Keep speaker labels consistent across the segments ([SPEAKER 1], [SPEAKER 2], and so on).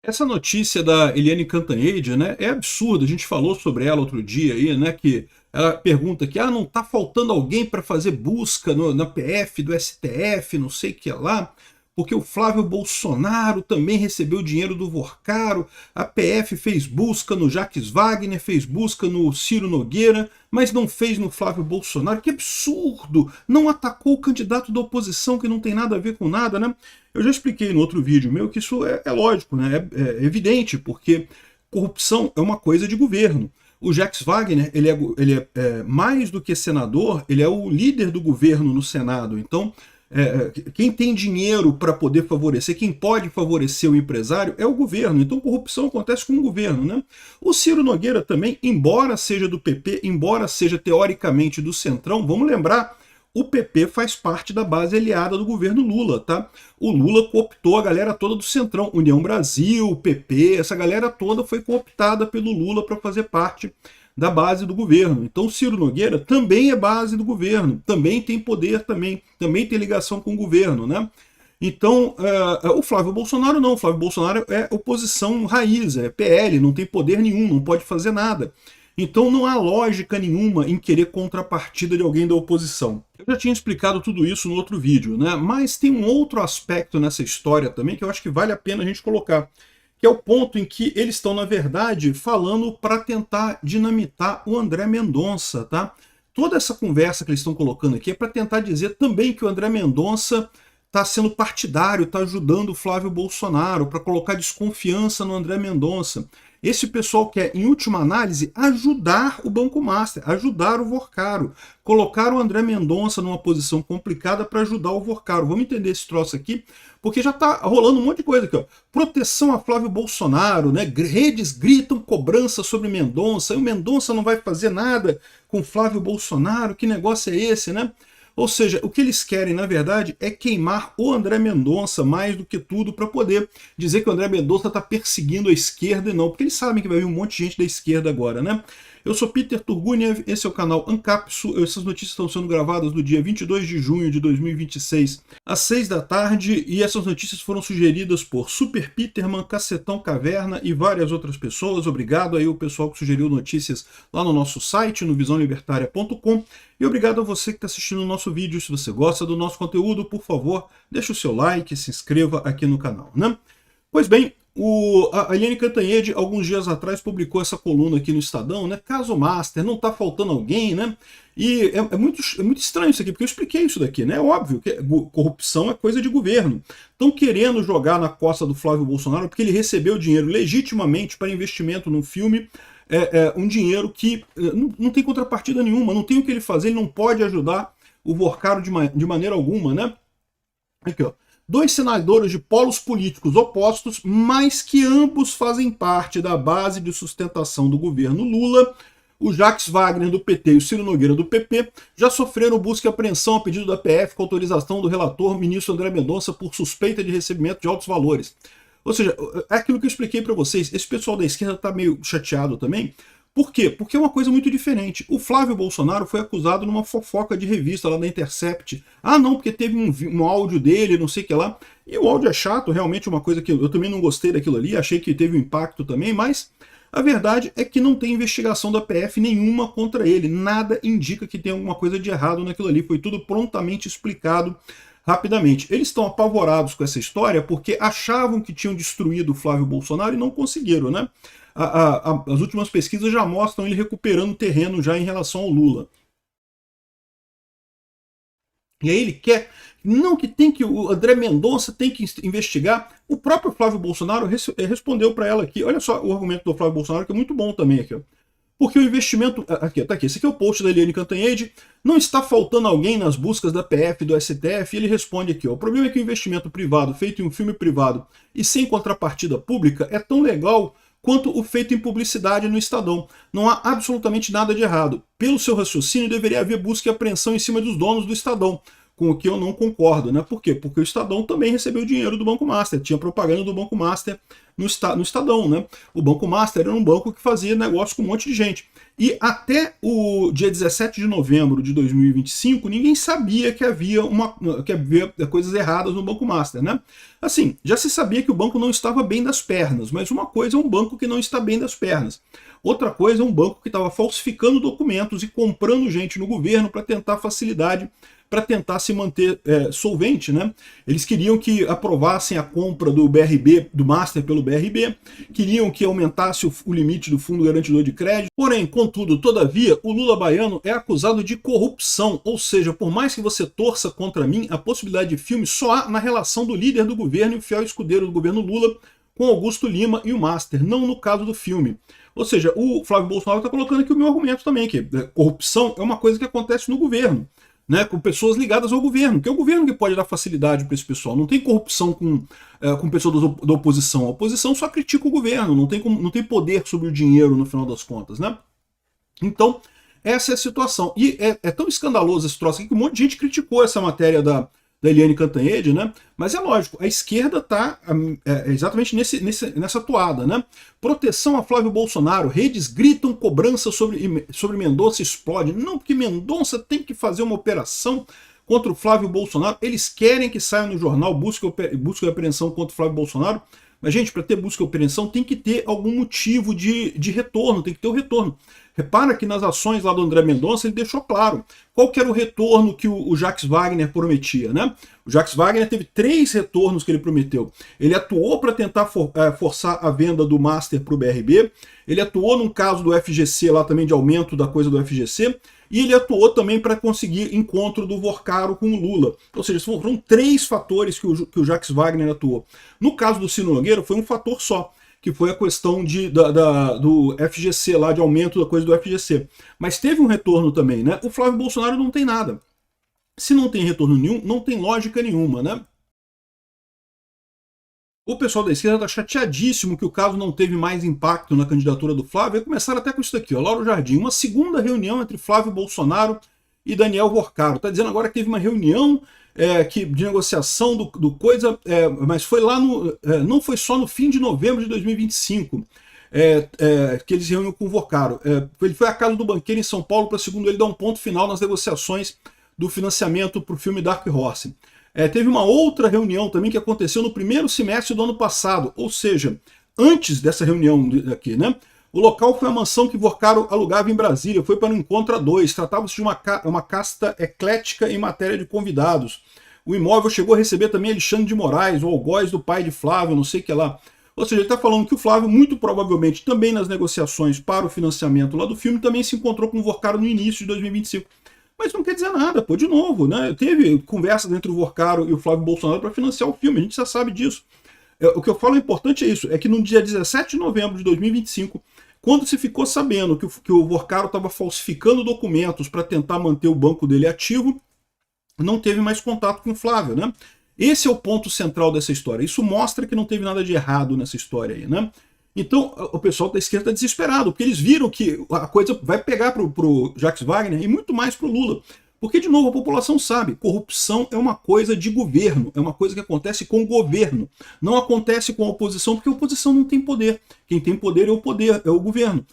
[SPEAKER 1] Essa notícia da Eliane Cantanhede, né, é absurda. A gente falou sobre ela outro dia aí, né, que ela pergunta que não tá faltando alguém para fazer busca na PF do STF, não sei o que lá, porque o Flávio Bolsonaro também recebeu dinheiro do Vorcaro, a PF fez busca no Jacques Wagner, fez busca no Ciro Nogueira, mas não fez no Flávio Bolsonaro. Que absurdo! Não atacou o candidato da oposição que não tem nada a ver com nada, né? Eu já expliquei no outro vídeo meu que isso é lógico, né? É evidente, porque corrupção é uma coisa de governo. O Jacques Wagner, ele é mais do que senador, ele é o líder do governo no Senado. Então, quem tem dinheiro para poder favorecer, quem pode favorecer o empresário é o governo. Então, corrupção acontece com o governo, né? O Ciro Nogueira também, embora seja do PP, embora seja teoricamente do Centrão, vamos lembrar, o PP faz parte da base aliada do governo Lula, tá? O Lula cooptou a galera toda do Centrão, União Brasil, PP, essa galera toda foi cooptada pelo Lula para fazer parte da base do governo. Então o Ciro Nogueira também é base do governo, também tem poder, também tem ligação com o governo, né? Então, o Flávio Bolsonaro não. O Flávio Bolsonaro é oposição raiz, é PL, não tem poder nenhum, não pode fazer nada. Então não há lógica nenhuma em querer contrapartida de alguém da oposição. Eu já tinha explicado tudo isso no outro vídeo, né? Mas tem um outro aspecto nessa história também que eu acho que vale a pena a gente colocar, que é o ponto em que eles estão, na verdade, falando para tentar dinamitar o André Mendonça, tá? Toda essa conversa que eles estão colocando aqui é para tentar dizer também que o André Mendonça está sendo partidário, está ajudando o Flávio Bolsonaro, para colocar desconfiança no André Mendonça. Esse pessoal quer, em última análise, ajudar o Banco Master, ajudar o Vorcaro, colocar o André Mendonça numa posição complicada para ajudar o Vorcaro. Vamos entender esse troço aqui, porque já está rolando um monte de coisa aqui, ó. Proteção a Flávio Bolsonaro, né? Redes gritam cobrança sobre Mendonça, e o Mendonça não vai fazer nada com Flávio Bolsonaro, que negócio é esse, né? Ou seja, o que eles querem, na verdade, é queimar o André Mendonça mais do que tudo para poder dizer que o André Mendonça está perseguindo a esquerda e não, porque eles sabem que vai vir um monte de gente da esquerda agora, né? Eu sou Peter Turguniev, esse é o canal Ancapsu, essas notícias estão sendo gravadas no dia 22 de junho de 2026, às 6 da tarde, e essas notícias foram sugeridas por Super Peterman, Cacetão Caverna e várias outras pessoas. Obrigado aí ao pessoal que sugeriu notícias lá no nosso site, no visãolibertaria.com, e obrigado a você que está assistindo o nosso vídeo. Se você gosta do nosso conteúdo, por favor, deixe o seu like, se inscreva aqui no canal, né? Pois bem, a Eliane Cantanhede, alguns dias atrás, publicou essa coluna aqui no Estadão, né? Caso Master, não está faltando alguém, né? E é muito estranho isso aqui, porque eu expliquei isso daqui, né? É óbvio que corrupção é coisa de governo. Estão querendo jogar na costa do Flávio Bolsonaro porque ele recebeu dinheiro legitimamente para investimento no filme, um dinheiro que não tem contrapartida nenhuma, não tem o que ele fazer, ele não pode ajudar o Vorcaro de maneira alguma, né? Aqui, ó. Dois senadores de polos políticos opostos, mas que ambos fazem parte da base de sustentação do governo Lula, o Jacques Wagner do PT e o Ciro Nogueira do PP, já sofreram busca e apreensão a pedido da PF com autorização do relator, ministro André Mendonça, por suspeita de recebimento de altos valores. Ou seja, é aquilo que eu expliquei para vocês, esse pessoal da esquerda está meio chateado também. Por quê? Porque é uma coisa muito diferente. O Flávio Bolsonaro foi acusado numa fofoca de revista lá da Intercept. Não, porque teve um áudio dele, não sei o que lá. E o áudio é chato, realmente uma coisa que eu também não gostei daquilo ali, achei que teve um impacto também, mas a verdade é que não tem investigação da PF nenhuma contra ele. Nada indica que tem alguma coisa de errado naquilo ali. Foi tudo prontamente explicado rapidamente. Eles estão apavorados com essa história porque achavam que tinham destruído o Flávio Bolsonaro e não conseguiram, né? As últimas pesquisas já mostram ele recuperando terreno já em relação ao Lula. E aí ele quer, não, que tem que, o André Mendonça tem que investigar. O próprio Flávio Bolsonaro respondeu para ela aqui, olha só o argumento do Flávio Bolsonaro, que é muito bom também aqui, ó. Porque o investimento, aqui, tá aqui, esse aqui é o post da Eliane Cantanhede, não está faltando alguém nas buscas da PF e do STF, e ele responde aqui, ó, o problema é que o investimento privado feito em um filme privado e sem contrapartida pública é tão legal quanto o feito em publicidade no Estadão. Não há absolutamente nada de errado. Pelo seu raciocínio, deveria haver busca e apreensão em cima dos donos do Estadão. com o que eu não concordo, né? Por quê? Porque o Estadão também recebeu dinheiro do Banco Master, tinha propaganda do Banco Master no Estadão, né? O Banco Master era um banco que fazia negócio com um monte de gente. E até o dia 17 de novembro de 2025, ninguém sabia que havia coisas erradas no Banco Master, né? Assim, já se sabia que o banco não estava bem das pernas, mas uma coisa é um banco que não está bem das pernas. Outra coisa é um banco que estava falsificando documentos e comprando gente no governo para tentar facilidade, para tentar se manter solvente, né? Eles queriam que aprovassem a compra do BRB, do Master pelo BRB, queriam que aumentasse o limite do Fundo Garantidor de Crédito. Porém, contudo, todavia, o Lula baiano é acusado de corrupção, ou seja, por mais que você torça contra mim, a possibilidade de filme só há na relação do líder do governo e o fiel escudeiro do governo Lula com Augusto Lima e o Master, não no caso do filme. Ou seja, o Flávio Bolsonaro está colocando aqui o meu argumento também, que corrupção é uma coisa que acontece no governo, né, com pessoas ligadas ao governo, que é o governo que pode dar facilidade para esse pessoal. Não tem corrupção com pessoas da oposição. A oposição só critica o governo, não tem poder sobre o dinheiro no final das contas, né? Então, essa é a situação. E é tão escandaloso esse troço aqui que um monte de gente criticou essa matéria da Eliane Cantanhede, né? Mas é lógico, a esquerda está exatamente nessa toada, né? Proteção a Flávio Bolsonaro, redes gritam cobrança sobre Mendonça explode. Não, porque Mendonça tem que fazer uma operação contra o Flávio Bolsonaro. Eles querem que saia no jornal busca e apreensão contra o Flávio Bolsonaro. Mas, gente, para ter busca e apreensão tem que ter algum motivo de retorno, tem que ter o retorno. Repara que nas ações lá do André Mendonça ele deixou claro qual que era o retorno que o Jacques Wagner prometia, né? O Jacques Wagner teve 3 retornos que ele prometeu. Ele atuou para tentar forçar a venda do Master para o BRB, ele atuou num caso do FGC lá também de aumento da coisa do FGC, e ele atuou também para conseguir encontro do Vorcaro com o Lula. Ou seja, foram 3 fatores que o Jacques Wagner atuou. No caso do Ciro Nogueira foi um fator só, que foi a questão do FGC lá, de aumento da coisa do FGC. Mas teve um retorno também, né? O Flávio Bolsonaro não tem nada. Se não tem retorno nenhum, não tem lógica nenhuma, né? O pessoal da esquerda está chateadíssimo que o caso não teve mais impacto na candidatura do Flávio. E começaram até com isso aqui, ó, Lauro Jardim. Uma segunda reunião entre Flávio Bolsonaro e Daniel Vorcaro. Está dizendo agora que teve uma reunião de negociação do coisa, mas foi lá não foi só no fim de novembro de 2025 que eles reuniram com o Vorcaro. Ele foi à casa do banqueiro em São Paulo para, segundo ele, dar um ponto final nas negociações do financiamento para o filme Dark Horse. Teve uma outra reunião também que aconteceu no primeiro semestre do ano passado, ou seja, antes dessa reunião aqui, né? O local foi a mansão que Vorcaro alugava em Brasília, foi para um encontro a 2, tratava-se de uma casta eclética em matéria de convidados. O imóvel chegou a receber também Alexandre de Moraes, o algoz do pai de Flávio, não sei o que lá. Ou seja, ele está falando que o Flávio, muito provavelmente, também nas negociações para o financiamento lá do filme, também se encontrou com o Vorcaro no início de 2025. Mas não quer dizer nada, pô, de novo, né? Teve conversas entre o Vorcaro e o Flávio Bolsonaro para financiar o filme, a gente já sabe disso. O que eu falo importante é isso, é que no dia 17 de novembro de 2025, quando se ficou sabendo que o Vorcaro estava falsificando documentos para tentar manter o banco dele ativo, não teve mais contato com o Flávio, né? Esse é o ponto central dessa história. Isso mostra que não teve nada de errado nessa história aí, né? Então, o pessoal da esquerda está desesperado, porque eles viram que a coisa vai pegar para o Jacques Wagner e muito mais para o Lula. Porque, de novo, a população sabe, corrupção é uma coisa de governo, é uma coisa que acontece com o governo. Não acontece com a oposição, porque a oposição não tem poder. Quem tem poder é o governo.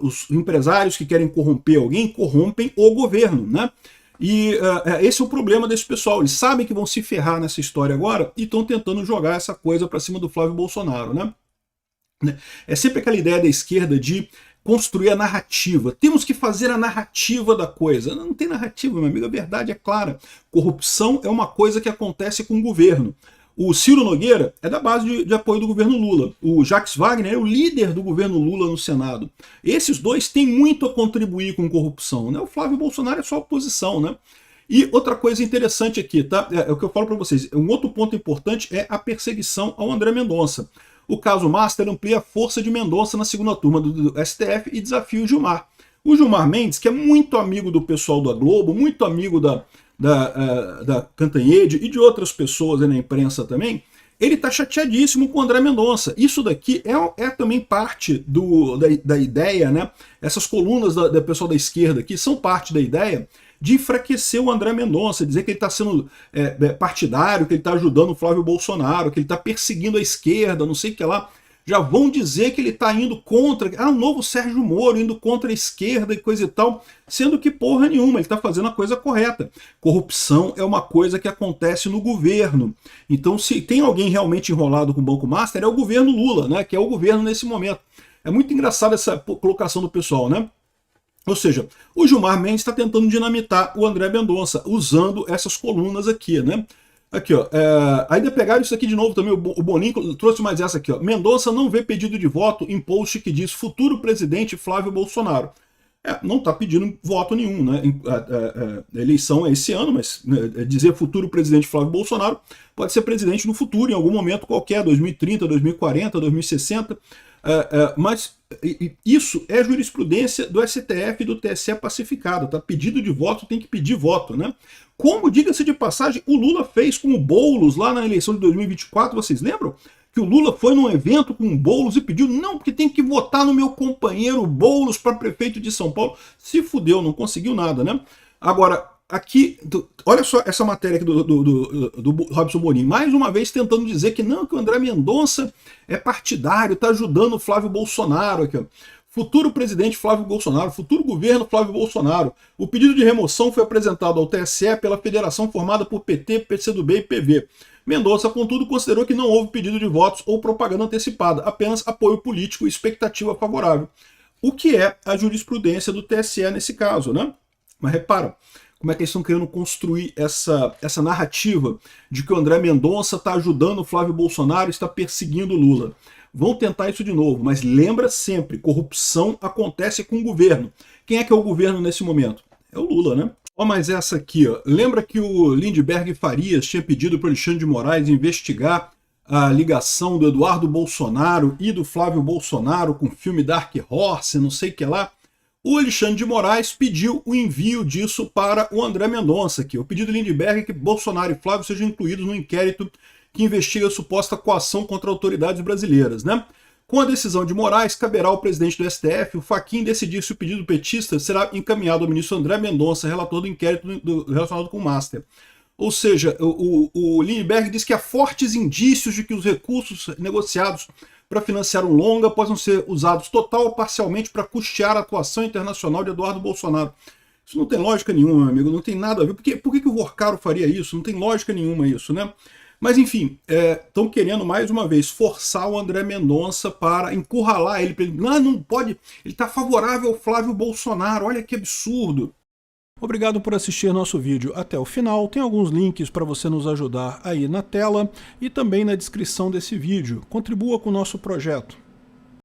[SPEAKER 1] Os empresários que querem corromper alguém, corrompem o governo, né? E esse é o problema desse pessoal. Eles sabem que vão se ferrar nessa história agora e estão tentando jogar essa coisa para cima do Flávio Bolsonaro, né? É sempre aquela ideia da esquerda de construir a narrativa. Temos que fazer a narrativa da coisa. Não tem narrativa, meu amigo, a verdade é clara. Corrupção é uma coisa que acontece com o governo. O Ciro Nogueira é da base de apoio do governo Lula. O Jacques Wagner é o líder do governo Lula no Senado. Esses dois têm muito a contribuir com corrupção, né? O Flávio Bolsonaro é só oposição, né? E outra coisa interessante aqui, tá? É o que eu falo para vocês. Um outro ponto importante é a perseguição ao André Mendonça. O caso Master amplia a força de Mendonça na segunda turma do STF e desafia o Gilmar. O Gilmar Mendes, que é muito amigo do pessoal da Globo, muito amigo da Cantanhede e de outras pessoas na imprensa também, ele está chateadíssimo com o André Mendonça. Isso daqui é também parte da ideia, né? Essas colunas da pessoal da esquerda aqui são parte da ideia de enfraquecer o André Mendonça, dizer que ele está sendo partidário, que ele está ajudando o Flávio Bolsonaro, que ele está perseguindo a esquerda, não sei o que lá. Já vão dizer que ele está indo contra, o novo Sérgio Moro, indo contra a esquerda e coisa e tal, sendo que porra nenhuma, ele está fazendo a coisa correta. Corrupção é uma coisa que acontece no governo. Então, se tem alguém realmente enrolado com o Banco Master, é o governo Lula, né? Que é o governo nesse momento. É muito engraçada essa colocação do pessoal, né? Ou seja, o Gilmar Mendes está tentando dinamitar o André Mendonça, usando essas colunas aqui, né? Aqui, ó. Ainda pegaram isso aqui de novo também, o Boninho trouxe mais essa aqui, ó. Mendonça não vê pedido de voto em post que diz futuro presidente Flávio Bolsonaro. Não está pedindo voto nenhum, né? A eleição é esse ano, mas dizer futuro presidente Flávio Bolsonaro pode ser presidente no futuro, em algum momento qualquer, 2030, 2040, 2060. Mas isso é jurisprudência do STF e do TSE pacificado, tá? Pedido de voto tem que pedir voto, né? Como, diga-se de passagem, o Lula fez com o Boulos lá na eleição de 2024, vocês lembram? Que o Lula foi num evento com o Boulos e pediu, não, porque tem que votar no meu companheiro Boulos para prefeito de São Paulo. Se fudeu, não conseguiu nada, né? Agora, aqui, olha só essa matéria aqui do Robson Boninho, mais uma vez tentando dizer que não, que o André Mendonça é partidário, está ajudando o Flávio Bolsonaro aqui, ó. Futuro presidente Flávio Bolsonaro, futuro governo Flávio Bolsonaro. O pedido de remoção foi apresentado ao TSE pela federação formada por PT, PCdoB e PV. Mendonça, contudo, considerou que não houve pedido de votos ou propaganda antecipada, apenas apoio político e expectativa favorável. O que é a jurisprudência do TSE nesse caso, né? Mas repara, como é que eles estão querendo construir essa narrativa de que o André Mendonça está ajudando o Flávio Bolsonaro e está perseguindo o Lula. Vão tentar isso de novo, mas lembra sempre, corrupção acontece com o governo. Quem é que é o governo nesse momento? É o Lula, né? Ó, mas essa aqui, ó. Lembra que o Lindbergh Farias tinha pedido para o Alexandre de Moraes investigar a ligação do Eduardo Bolsonaro e do Flávio Bolsonaro com o filme Dark Horse, não sei o que lá? O Alexandre de Moraes pediu o envio disso para o André Mendonça aqui. O pedido de Lindbergh é que Bolsonaro e Flávio sejam incluídos no inquérito que investiga a suposta coação contra autoridades brasileiras, né? Com a decisão de Moraes, caberá ao presidente do STF, o Fachin, decidir se o pedido petista será encaminhado ao ministro André Mendonça, relator do inquérito relacionado com o Master. Ou seja, o Lindbergh diz que há fortes indícios de que os recursos negociados para financiar um longa possam ser usados total ou parcialmente para custear a atuação internacional de Eduardo Bolsonaro. Isso não tem lógica nenhuma, meu amigo, não tem nada a ver. Por que o Vorcaro faria isso? Não tem lógica nenhuma isso, né? Mas enfim, estão querendo mais uma vez forçar o André Mendonça para encurralar ele. Não pode, ele está favorável ao Flávio Bolsonaro, olha que absurdo. Obrigado por assistir nosso vídeo até o final. Tem alguns links para você nos ajudar aí na tela e também na descrição desse vídeo. Contribua com o nosso projeto.